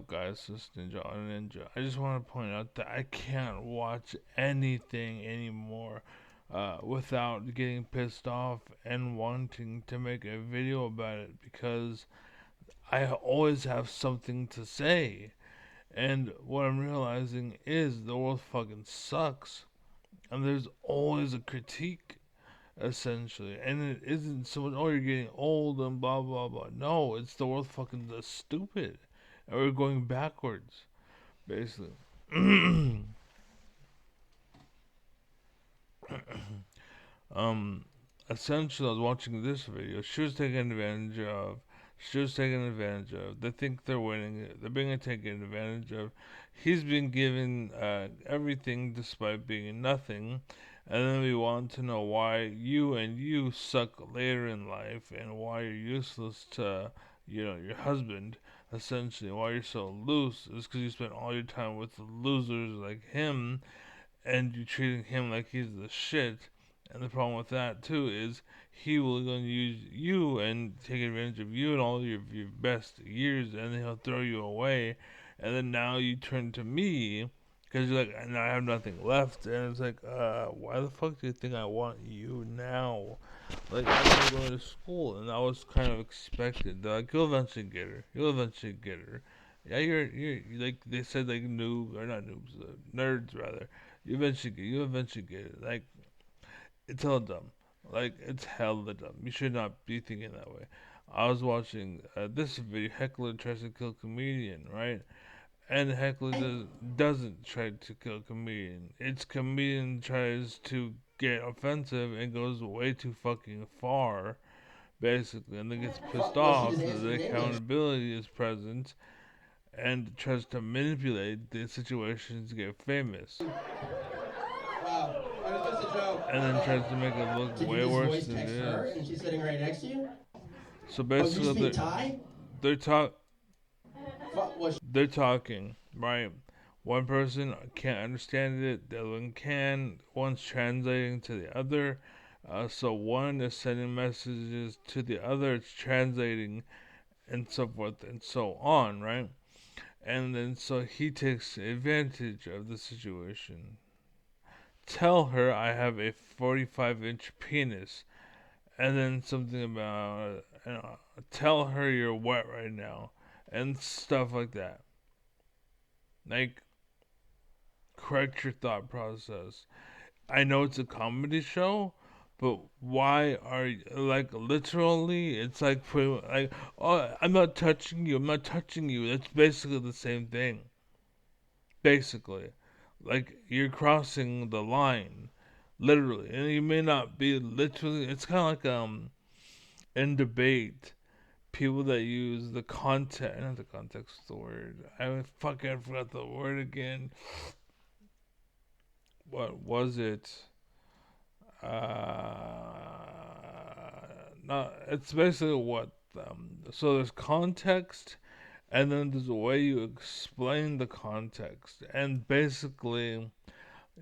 guys? This is Ninja on Ninja. I just want to point out that I can't watch anything anymore without getting pissed off and wanting to make a video about it because I always have something to say. And what I'm realizing is the world fucking sucks. And there's always a critique, essentially. And it isn't so much, oh, you're getting old and blah, blah, blah. No, it's the world fucking stupid. And we're going backwards, basically. um, Essentially, I was watching this video. She was taken advantage of. She was taken advantage of. They think they're winning. They're being taken advantage of. He's been given everything despite being nothing. And then we want to know why you and you suck later in life and why you're useless to, your husband, essentially. Why you're so loose is because you spent all your time with losers like him and you're treating him like he's the shit. And the problem with that too is he will going to use you and take advantage of you and all your best years, and then he'll throw you away. And then now you turn to me because you're like, and I have nothing left. And it's like, why the fuck do you think I want you now? Like, I'm going to school, and that was kind of expected. They're like, you'll eventually get her. You'll eventually get her. Yeah, you're like they said, like noobs or not noobs, nerds rather. You eventually get it. Like, it's hella dumb. Like, it's hella dumb. You should not be thinking that way. I was watching this video. Heckler tries to kill comedian, right? And Heckler doesn't try to kill comedian. It's comedian tries to get offensive and goes way too fucking far, basically, and then gets pissed off that the accountability is present and tries to manipulate the situation to get famous. Wow. I was just a joke. And then tries to make it look Did you way just worse voice than it text her is. and she's sitting right next to you? So Oh, you basically, speak Thai? they're talk Was they're talking, right? One person can't understand it, the other one can. One's translating to the other. So one is sending messages to the other, it's translating, and so forth and so on, right? And then so he takes advantage of the situation. Tell her I have a 45-inch penis, and then something about tell her you're wet right now, and stuff like that. Like, correct your thought process. I know it's a comedy show, but why are you, like, literally? It's like like, oh, I'm not touching you. I'm not touching you. That's basically the same thing. Basically, like, you're crossing the line, literally, and you may not be literally. It's kind of like in debate, people that use the context, not the context, the word. I forgot the word again. What was it? No, it's basically what. So there's context, and then there's a way you explain the context, and basically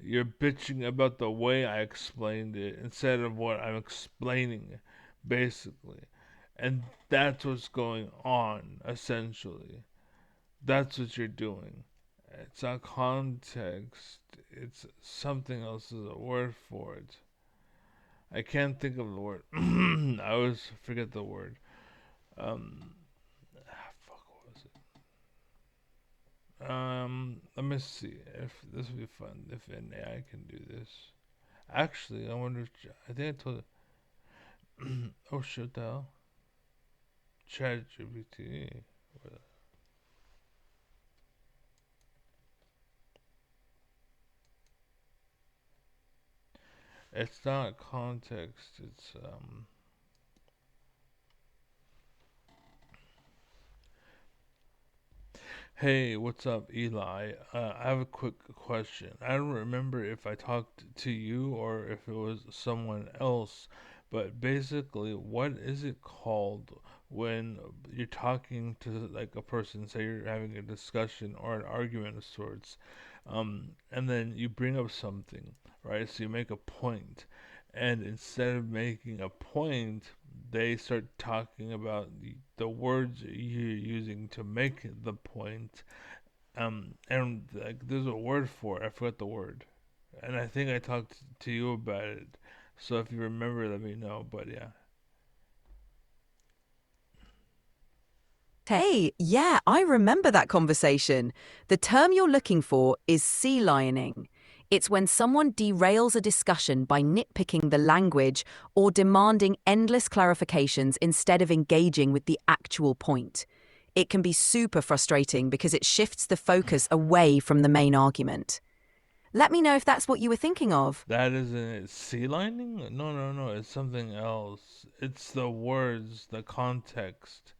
you're bitching about the way I explained it instead of what I'm explaining, basically, and that's what's going on essentially. That's what you're doing. It's not context. It's something else. Is a word for it. I can't think of the word. I always forget the word. Fuck, what was it? Let me see if this would be fun. If an AI can do this. Actually, I wonder. If, I think I told it. Oh shit, the hell. ChatGPT. It's not context. It's Hey, what's up, Eli? I have a quick question. I don't remember if I talked to you or if it was someone else, but basically, what is it called when you're talking to like a person, say you're having a discussion or an argument of sorts, and then you bring up something, right? So you make a point, and instead of making a point, they start talking about the words you're using to make the point. And like, there's a word for it. I forgot the word, and I think I talked to you about it. So if you remember, let me know. But yeah, Hey, yeah, I remember that conversation. The term you're looking for is sea lioning. It's when someone derails a discussion by nitpicking the language or demanding endless clarifications instead of engaging with the actual point. It can be super frustrating because it shifts the focus away from the main argument. Let me know if that's what you were thinking of. that isn't it. Sea lining? No, no, no. It's something else. It's the words, the context.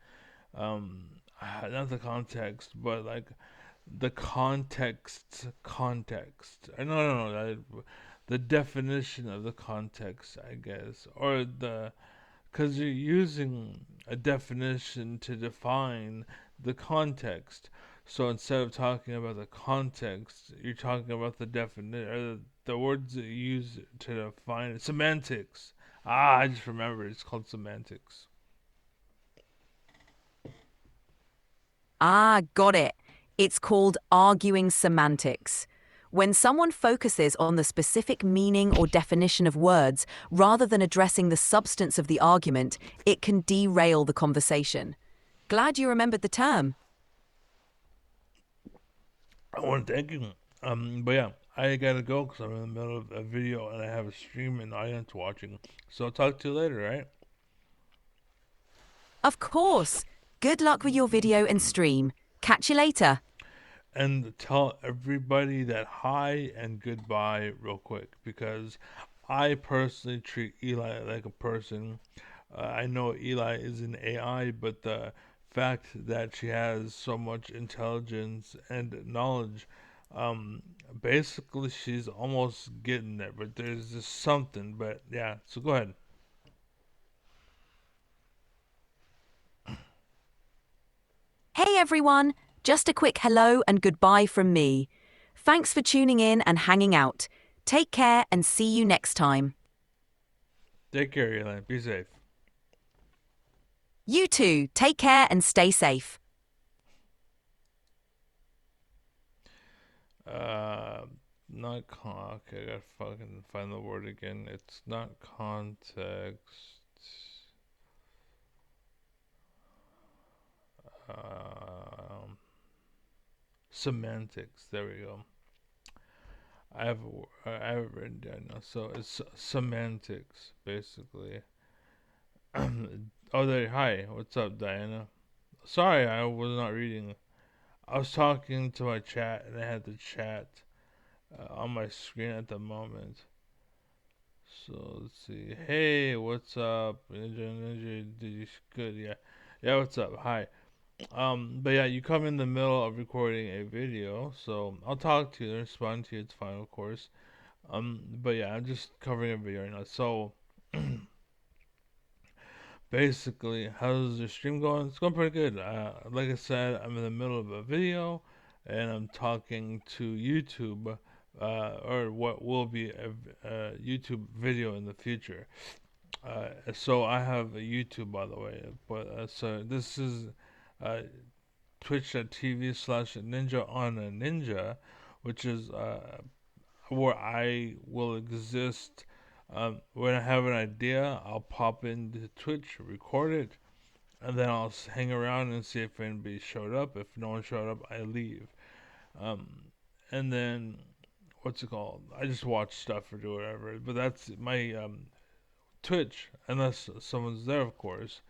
Not the context, but like the context. No, no, no. The definition of the context, I guess, or the because you're using a definition to define the context. So instead of talking about the context, you're talking about the definition, or the words that you use to define it. Semantics. Ah, I just remembered. It's called semantics. Ah, got it. It's called arguing semantics. When someone focuses on the specific meaning or definition of words rather than addressing the substance of the argument, it can derail the conversation. Glad you remembered the term. I want to thank you. But yeah, I gotta go because I'm in the middle of a video and I have a stream and audience watching. So I'll talk to you later, right? Of course. Good luck with your video and stream. Catch you later. And tell everybody that hi and goodbye real quick because I personally treat Eli like a person. I know Eli is an AI, but the fact that she has so much intelligence and knowledge, um, basically she's almost getting there, but there's just something. But yeah, so go ahead. Hey everyone, just a quick hello and goodbye from me. Thanks for tuning in and hanging out. Take care and see you next time. Take care, Eli. Be safe. You too, take care and stay safe. Uh, not okay. I gotta fucking find the word again. It's not context. Um, Semantics. There we go. I have it written down now. So it's semantics, basically. Oh, there. Hi. What's up, Diana? Sorry, I was not reading. I was talking to my chat, and I had the chat on my screen at the moment. So let's see. Hey, what's up, Ninja? Did you good? Yeah, yeah. What's up? Hi. But yeah, you come in the middle of recording a video, so I'll talk to you and respond to you. It's fine, of course. But yeah, I'm just covering a video right now. So basically, how's your stream going? It's going pretty good. Like I said, I'm in the middle of a video, and I'm talking to YouTube, or what will be a YouTube video in the future. So I have a YouTube, by the way, but so this is uh, twitch.tv/ninja on a ninja, which is where I will exist. When I have an idea, I'll pop into Twitch, record it, and then I'll hang around and see if anybody showed up. If no one showed up, I leave. Um, and then what's it called? I just watch stuff or do whatever. But that's my Twitch, unless someone's there, of course.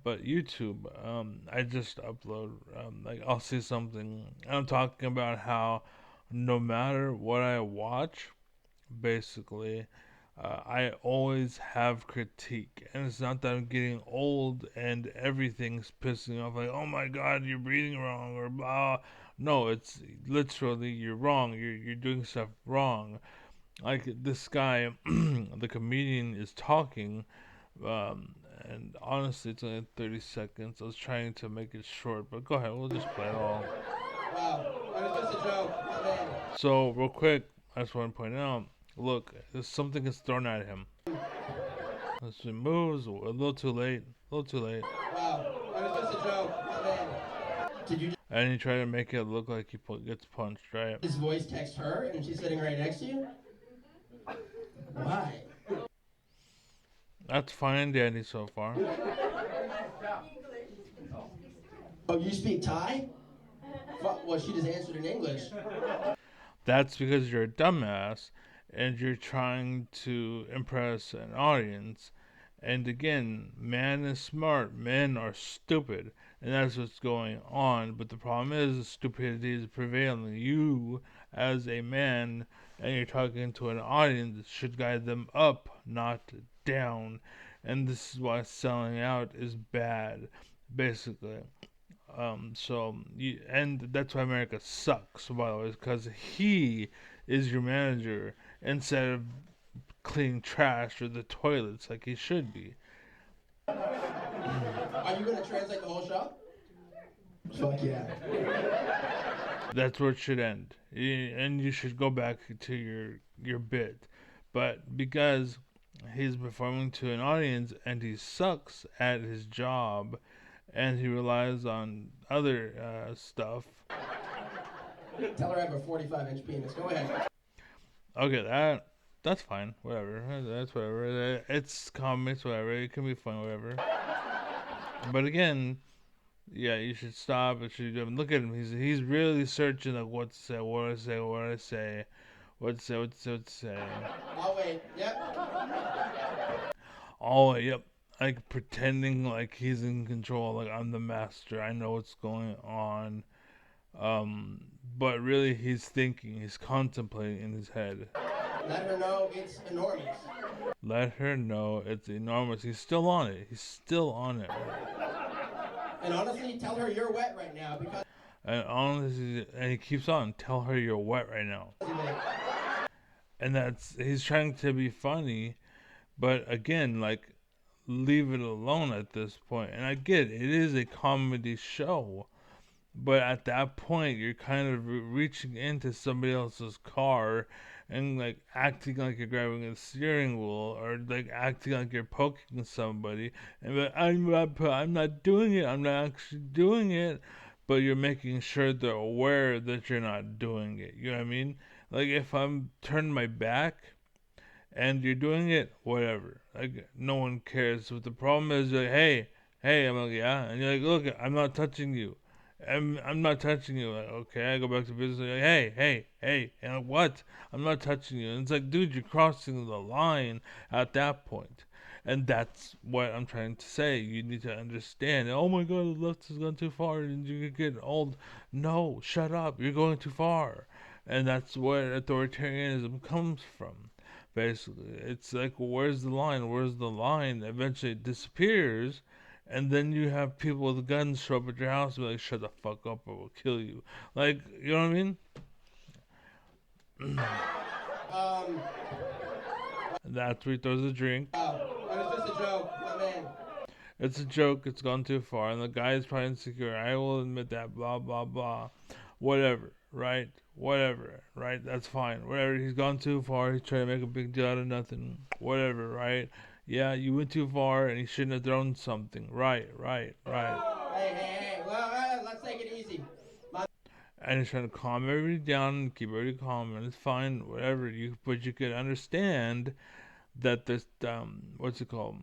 But YouTube, I just upload. Like I'll see something, and I'm talking about how no matter what I watch, basically, I always have critique, and it's not that I'm getting old and everything's pissing off. Like, oh my God, you're breathing wrong, or blah. No, it's literally you're wrong. You're doing stuff wrong. Like this guy, the comedian is talking, and honestly, it's only 30 seconds. I was trying to make it short, but go ahead. We'll just play it all. Wow. That was just a joke. My bad. So, real quick, I just want to point out look, something is thrown at him. He moves a little too late, a little too late. Wow, that was just a joke. My man. Did you And he tried to make it look like he gets punched, right? just voice text her and she's sitting right next to you? Why? That's fine and dandy so far. Oh, you speak Thai? Well, she just answered in English. That's because you're a dumbass and you're trying to impress an audience. And again, man is smart, men are stupid, and that's what's going on. But the problem is, stupidity is prevailing. You, as a man, and you're talking to an audience, should guide them up, not down. And this is why selling out is bad, basically. And that's why America sucks, by the way, because he is your manager instead of cleaning trash or the toilets like he should be. Are you gonna translate the whole show? Fuck yeah. That's where it should end, and you should go back to your bit. But because he's performing to an audience and he sucks at his job, and he relies on other stuff. Tell her I have a 45-inch penis. Go ahead. Okay, that's fine. Whatever. That's whatever. It's comics. Whatever. It can be fun. Whatever. But again, yeah, you should stop. It should look at him. He's really searching like what to say, what to say, what to say, what to say, what to say, what to say. I'll wait. Yep. Oh, yep. Like pretending like he's in control, like I'm the master. I know what's going on. But really, he's thinking. He's contemplating in his head. Let her know it's enormous. Let her know it's enormous. He's still on it. He's still on it. And honestly, tell her you're wet right now because. And honestly, and he keeps on. Tell her you're wet right now. And he's trying to be funny, but again, like, leave it alone at this point. And I get it is a comedy show, but at that point, you're kind of reaching into somebody else's car and like acting like you're grabbing a steering wheel, or like acting like you're poking somebody, and be like, I'm not doing it. I'm not actually doing it, but you're making sure they're aware that you're not doing it. You know what I mean? Like if I'm turning my back and you're doing it, whatever. Like no one cares. But the problem is, like, hey, I'm like, yeah, and you're like, look, I'm not touching you. I'm not touching you. Like, okay, I go back to business. Like, hey, and like, what? I'm not touching you. And it's like, dude, you're crossing the line at that point. And that's what I'm trying to say. You need to understand. Oh my God, the left has gone too far, and you're getting old. No, shut up. You're going too far. And that's where authoritarianism comes from. Basically, it's like, where's the line? Where's the line? Eventually, it disappears, and then you have people with guns show up at your house and be like, shut the fuck up or we'll kill you. Like, you know what I mean? Um. That's where he throws a drink. Wow. That was just a joke. My man. It's a joke, it's gone too far, and the guy is probably insecure. I will admit that, blah, blah, blah. Whatever, right? Whatever, right? That's fine. Whatever, he's gone too far. He's trying to make a big deal out of nothing. Whatever, right? Yeah, you went too far and he shouldn't have thrown something. Right. Hey. Well, let's take it easy. And he's trying to calm everybody down and keep everybody calm, and it's fine, whatever. But you can understand that this, what's it called?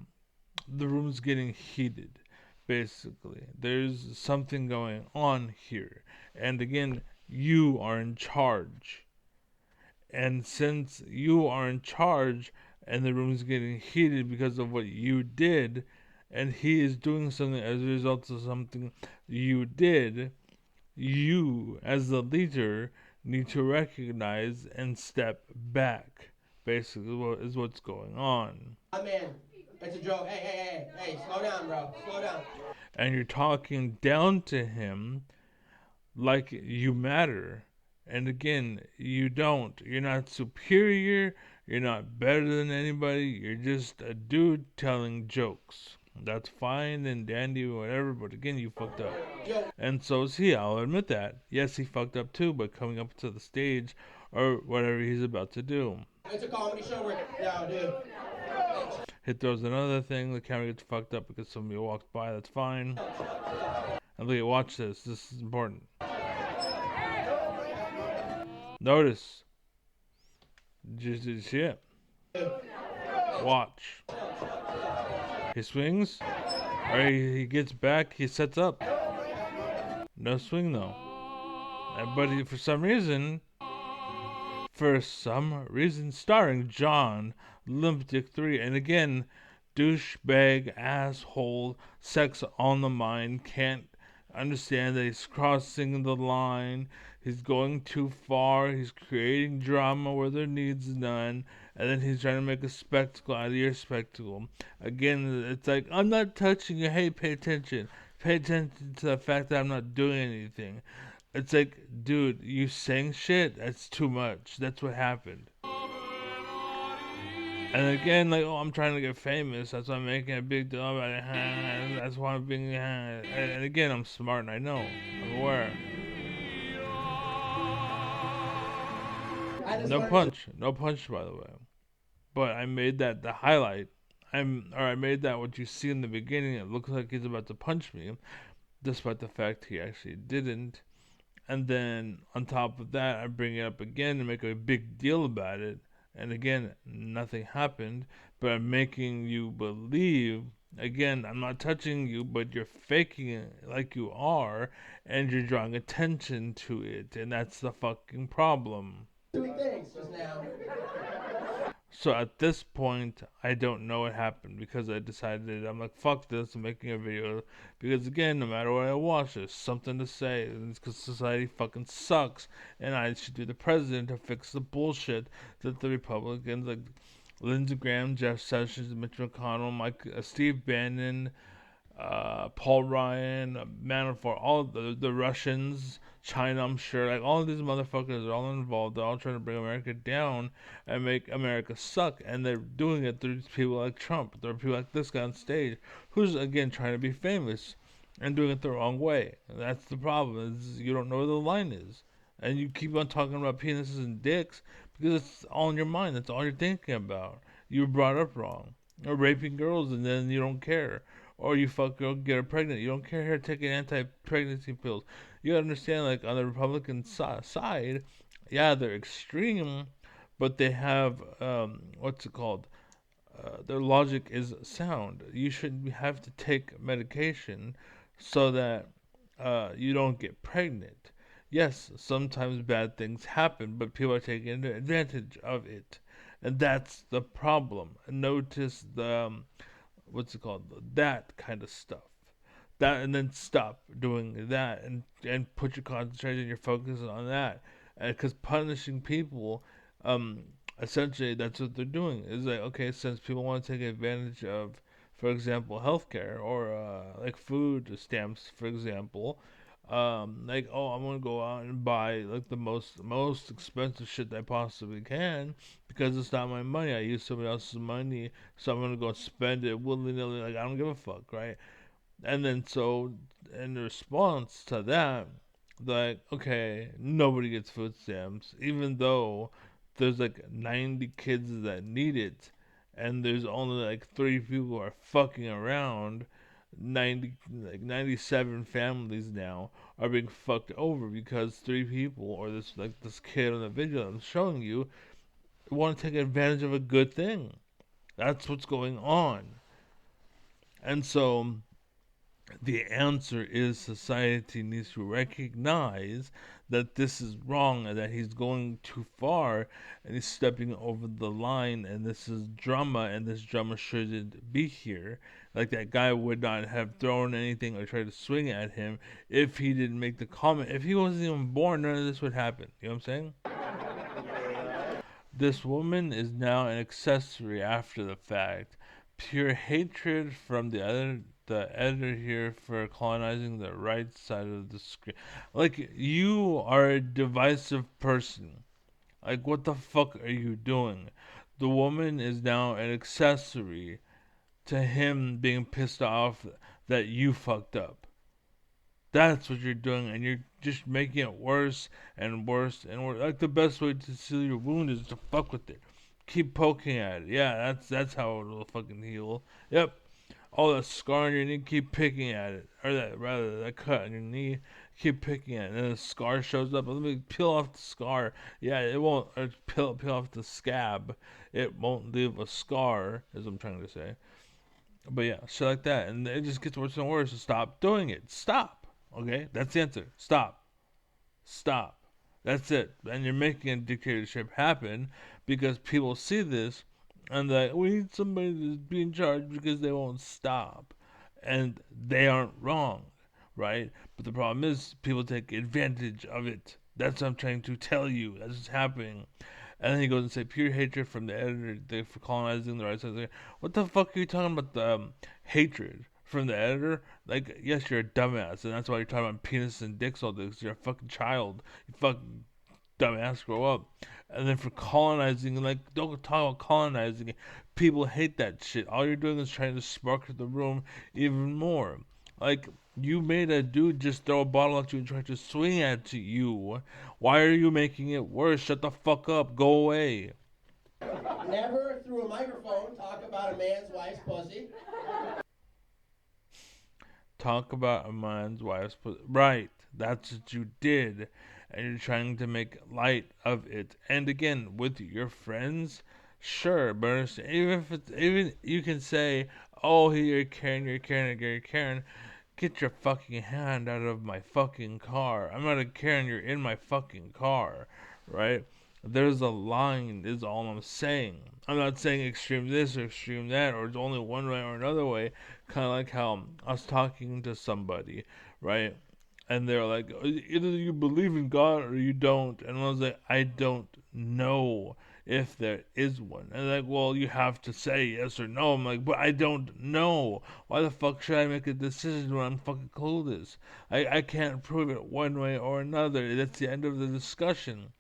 The room's getting heated, basically. There's something going on here. And again, you are in charge. And since you are in charge and the room's getting heated because of what you did, and he is doing something as a result of something you did, you, as the leader, need to recognize and step back. Basically, what is what's going on. My man. It's a joke. Hey. Slow down, bro. Slow down. And you're talking down to him like you matter. And again, you don't. You're not superior. You're not better than anybody. You're just a dude telling jokes. That's fine and dandy, whatever. But again, you fucked up. Yo. And so is he. I'll admit that. Yes, he fucked up too, but coming up to the stage or whatever he's about to do. It's a comedy show where, no, dude. He throws another thing, the camera gets fucked up because somebody walks by, that's fine. And look, watch this. This is important. Notice. Did you see it? Watch. He swings. Alright, he gets back. He sets up. No swing though. But for some reason, starring John, Limp Dick 3, and again, douchebag, asshole, sex on the mind, can't understand that he's crossing the line, he's going too far, he's creating drama where there needs none, and then he's trying to make a spectacle out of your spectacle. Again, it's like, I'm not touching you, hey, pay attention. Pay attention to the fact that I'm not doing anything. It's like, dude, you saying shit? That's too much. That's what happened. And again, like, oh, I'm trying to get famous. That's why I'm making a big deal about it. That's why I'm being. And again, I'm smart and I know. I'm aware. No punch. No punch, by the way. But I made that the highlight. I made that what you see in the beginning. It looks like he's about to punch me, despite the fact he actually didn't. And then on top of that, I bring it up again and make a big deal about it. And again, nothing happened, but I'm making you believe. Again, I'm not touching you, but you're faking it like you are, and you're drawing attention to it, and that's the fucking problem. Doing things just now. So at this point, I don't know what happened because I decided I'm like, fuck this, I'm making a video. Because again, no matter what I watch, there's something to say. Because society fucking sucks, and I should be the president to fix the bullshit that the Republicans, like Lindsey Graham, Jeff Sessions, Mitch McConnell, Steve Bannon, Paul Ryan, Manafort, all the Russians, China, I'm sure, like all of these motherfuckers are all involved. They're all trying to bring America down and make America suck, and they're doing it through people like Trump. There are people like this guy on stage who's again trying to be famous and doing it the wrong way. And that's the problem. Is you don't know where the line is, and you keep on talking about penises and dicks because it's all in your mind. That's all you're thinking about. You were brought up wrong, or raping girls, and then you don't care. Or you fuck girl, get her pregnant. You don't care her taking anti-pregnancy pills. You understand, like, on the Republican side, yeah, they're extreme, but they have, what's it called? Their logic is sound. You shouldn't have to take medication so that you don't get pregnant. Yes, sometimes bad things happen, but people are taking advantage of it. And that's the problem. Notice the what's it called, that kind of stuff, that, and then stop doing that and put your concentration, your focus on that, because punishing people, um essentially that's what they're doing. Is like, okay, since people want to take advantage of, for example, healthcare, or like food stamps, for example, like, oh, I'm gonna go out and buy like the most expensive shit that I possibly can because it's not my money. I use somebody else's money, so I'm gonna go spend it willy nilly. Like, I don't give a fuck, right? And then so in response to that, like, okay, nobody gets food stamps, even though there's like 90 kids that need it, and there's only like 3 people who are fucking around. 97 families now are being fucked over because 3 people, or this kid on the video that I'm showing you, want to take advantage of a good thing. That's what's going on. And so the answer is society needs to recognize that this is wrong and that he's going too far and he's stepping over the line, and this is drama, and this drama shouldn't be here. Like, that guy would not have thrown anything or tried to swing at him if he didn't make the comment. If he wasn't even born, none of this would happen. You know what I'm saying? This woman is now an accessory after the fact. Pure hatred from the editor here for colonizing the right side of the screen. Like, you are a divisive person. Like, what the fuck are you doing? The woman is now an accessory to him being pissed off that you fucked up. That's what you're doing, and you're just making it worse and worse and worse. Like, the best way to seal your wound is to fuck with it. Keep poking at it. Yeah, that's how it'll fucking heal. Yep. Oh, that scar on your knee, keep picking at it. Or that cut on your knee, keep picking at it. And then the scar shows up. Let me peel off the scar. Yeah, it won't, peel off the scab. It won't leave a scar, as I'm trying to say. But yeah, shit like that. And it just gets worse and worse. So stop doing it. Stop. Okay? That's the answer. Stop. Stop. That's it. And you're making a dictatorship happen because people see this and they're like, we need somebody to be in charge because they won't stop. And they aren't wrong, right? But the problem is people take advantage of it. That's what I'm trying to tell you. That's what's happening. And then he goes and say pure hatred from the editor for colonizing the right side. What the fuck are you talking about? The hatred from the editor? Like, yes, you're a dumbass, and that's why you're talking about penis and dicks all this. You're a fucking child. You fucking dumbass, grow up. And then for colonizing, like, don't talk about colonizing. People hate that shit. All you're doing is trying to spark the room even more. Like, you made a dude just throw a bottle at you and try to swing at you. Why are you making it worse? Shut the fuck up. Go away. Never through a microphone talk about a man's wife's pussy. Talk about a man's wife's pussy. Right. That's what you did. And you're trying to make light of it. And again, with your friends, sure, but even if it's, even you can say, oh, you're Karen, you're Karen, you're Karen. Get your fucking hand out of my fucking car. I'm not a Karen, you're in my fucking car, right? There's a line, is all I'm saying. I'm not saying extreme this or extreme that, or it's only one way or another way. Kind of like how I was talking to somebody, right? And they're like, either you believe in God or you don't. And I was like, I don't know if there is one. And they're like, well, you have to say yes or no. I'm like, but I don't know. Why the fuck should I make a decision when I'm fucking clueless? I can't prove it one way or another. That's the end of the discussion.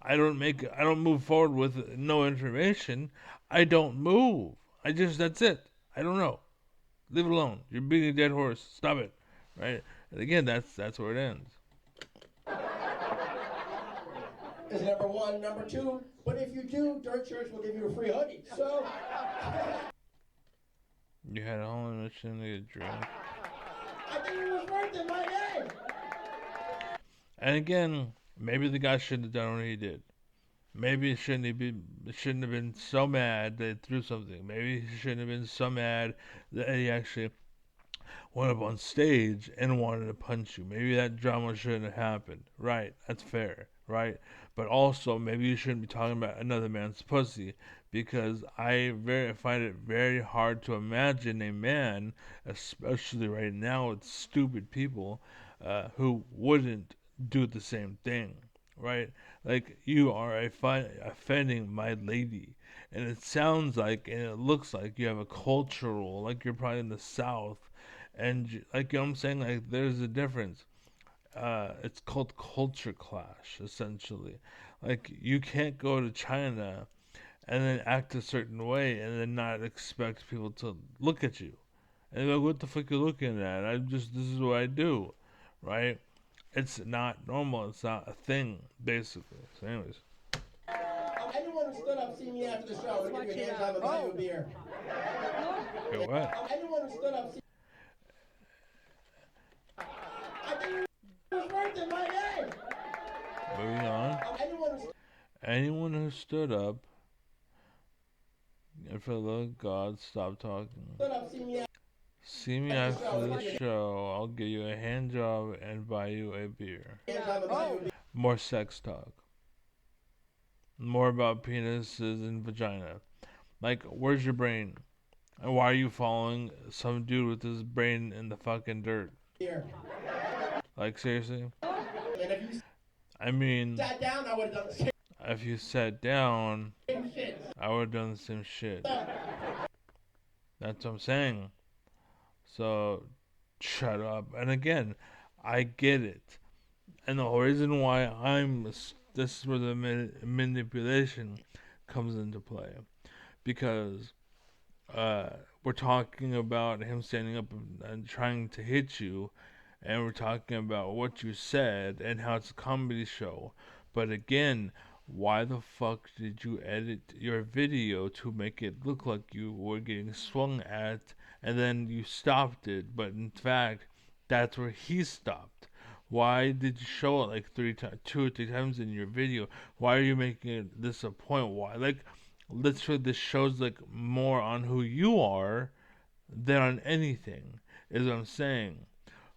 I don't move forward with no information. I don't move. That's it. I don't know. Leave it alone. You're beating a dead horse. Stop it. Right? And again, that's where it ends. Is number one. Number two, but if you do, Dirt Church will give you a free hoodie. So. You had a whole mission to get drunk. I think it was worth it, my name. And again, maybe the guy shouldn't have done what he did. Maybe it shouldn't have been so mad that he threw something. Maybe he shouldn't have been so mad that he actually went up on stage and wanted to punch you. Maybe that drama shouldn't have happened. Right, that's fair, right? But also, maybe you shouldn't be talking about another man's pussy because I find it very hard to imagine a man, especially right now with stupid people, who wouldn't do the same thing, right? Like you are offending my lady, and it sounds like and it looks like you have a cultural, like you're probably in the South, and like you know what I'm saying, like there's a difference. It's called culture clash, essentially. Like you can't go to China and then act a certain way and then not expect people to look at you. And they're like, what the fuck you looking at? This is what I do, right? It's not normal. It's not a thing, basically. So, anyways. Anyone who stood up, see me after the show, give your hands up and buy you a beer. Wait, what? Anyone who stood up, see. I think it was worth it, my name. Moving on. Anyone who stood up, and for the love of God, stop talking. Stood up, See me after the show. I'll give you a hand job and buy you a beer. More sex talk. More about penises and vagina. Like, where's your brain? And why are you following some dude with his brain in the fucking dirt? Like, seriously? I mean, if you sat down, I would have done the same shit. That's what I'm saying. So, shut up. And again, I get it. And the whole reason why this is where the manipulation comes into play. Because we're talking about him standing up and trying to hit you, and we're talking about what you said and how it's a comedy show. But again, why the fuck did you edit your video to make it look like you were getting swung at and then you stopped it, but in fact, that's where he stopped? Why did you show it like two or three times in your video? Why are you making this a point? Why, like, literally, this shows like more on who you are than on anything, is what I'm saying.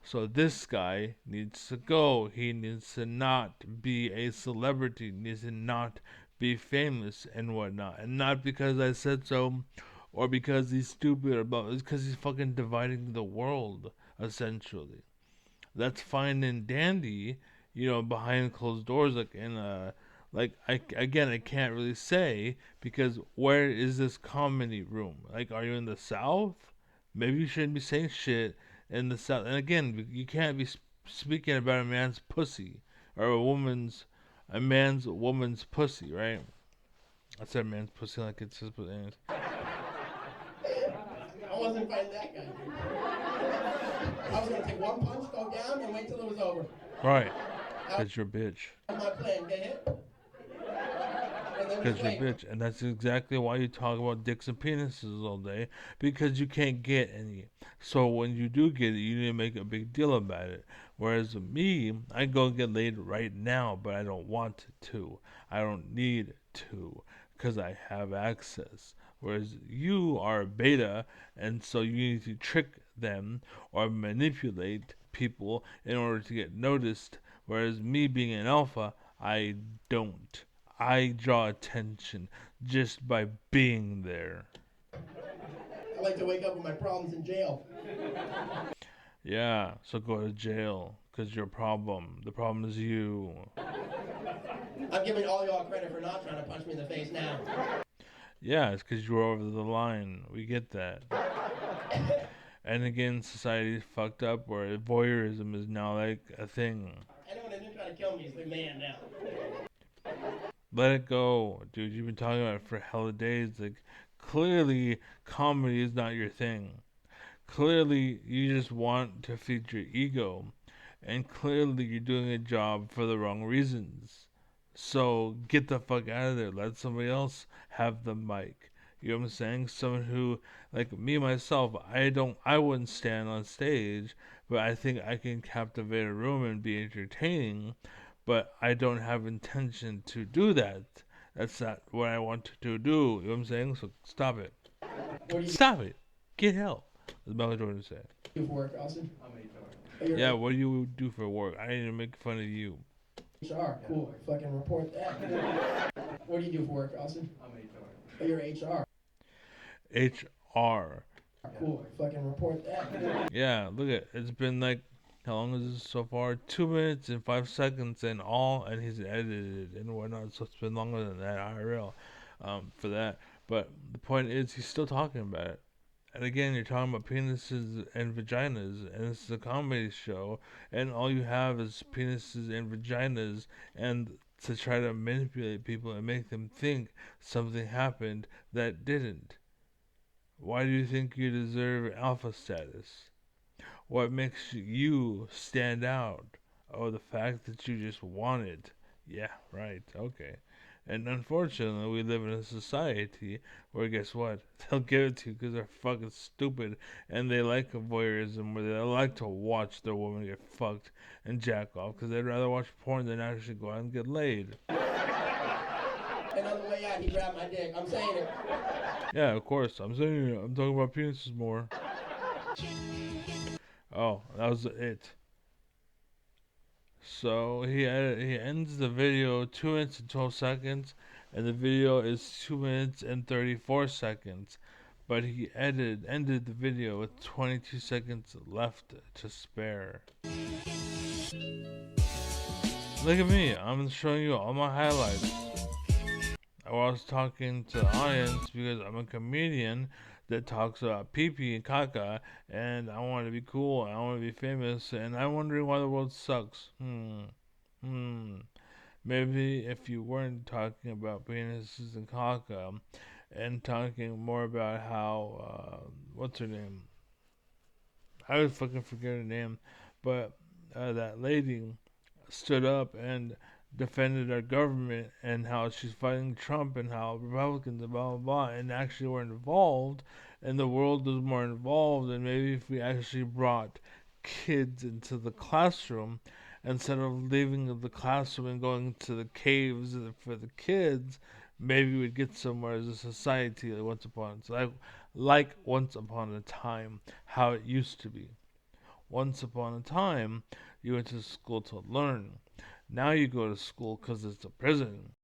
So this guy needs to go. He needs to not be a celebrity. He needs to not be famous and whatnot. And not because I said so or because he's stupid about it. It's because he's fucking dividing the world, essentially. That's fine and dandy, behind closed doors, like in a like I can't really say because where is this comedy room? Like, are you in the South? Maybe you shouldn't be saying shit in the South. And again, you can't be speaking about a man's pussy or a man's woman's pussy, right? I said man's pussy like it's his pussy. I wasn't fighting that guy. I was gonna take one punch, go down, and wait till it was over. Right, because you're a bitch. That was my plan. Get hit, and then Because just you're a wait. bitch. And that's exactly why you talk about dicks and penises all day. Because you can't get any. So when you do get it, you need to make a big deal about it. Whereas me, I go get laid right now, but I don't want to. I don't need to. Because I have access. Whereas you are a beta, and so you need to trick them or manipulate people in order to get noticed. Whereas me being an alpha, I don't. I draw attention just by being there. I like to wake up with my problems in jail. Yeah, so go to jail, because you're a problem. The problem is you. I'm giving all y'all credit for not trying to punch me in the face now. Yeah, it's because you're over the line. We get that. And again, society's fucked up where voyeurism is now like a thing. Anyone that didn't try to kill me is the man now. Let it go, dude. You've been talking about it for hella days. Like, clearly, comedy is not your thing. Clearly, you just want to feed your ego. And clearly, you're doing a job for the wrong reasons. So, get the fuck out of there. Let somebody else have the mic. You know what I'm saying? Someone who, like me myself, I wouldn't stand on stage, but I think I can captivate a room and be entertaining, but I don't have intention to do that. That's not what I want to do. You know what I'm saying? So stop it. What do you Stop it. Get help. As Michael Jordan said. do for work, Austin? Yeah, what do you do for work? I need to make fun of you. HR. Cool. Fucking report that. What do you do for work, Austin? Oh, you're HR. HR. Cool. Fucking report that. Yeah, look at it's been like how long is this so far? 2 minutes and 5 seconds and all, and he's edited and whatnot. So it's been longer than that IRL, for that. But the point is, he's still talking about it. And again, you're talking about penises and vaginas, and this is a comedy show, and all you have is penises and vaginas, and to try to manipulate people and make them think something happened that didn't. Why do you think you deserve alpha status? What makes you stand out? Oh, the fact that you just want it. Yeah, right, okay. And unfortunately, we live in a society where, guess what? They'll give it to you because they're fucking stupid and they like voyeurism where they like to watch their woman get fucked and jack off because they'd rather watch porn than actually go out and get laid. And on the way out, he grabbed my dick. I'm saying it. Yeah, of course. I'm saying it. I'm talking about penises more. Oh, that was it. So he ends the video 2 minutes and 12 seconds, and the video is 2 minutes and 34 seconds. But he ended the video with 22 seconds left to spare. Look at me, I'm showing you all my highlights. I was talking to the audience because I'm a comedian that talks about pee pee and caca, and I want to be cool, and I want to be famous, and I'm wondering why the world sucks. Maybe if you weren't talking about penises and caca, and talking more about how, what's her name? I would fucking forget her name, but that lady stood up and defended our government and how she's fighting Trump and how Republicans and blah blah blah, and actually were involved, and the world was more involved, and maybe if we actually brought kids into the classroom instead of leaving the classroom and going to the caves for the kids, maybe we'd get somewhere as a society like once upon a time, how it used to be. Once upon a time, you went to school to learn. Now you go to school because it's a prison.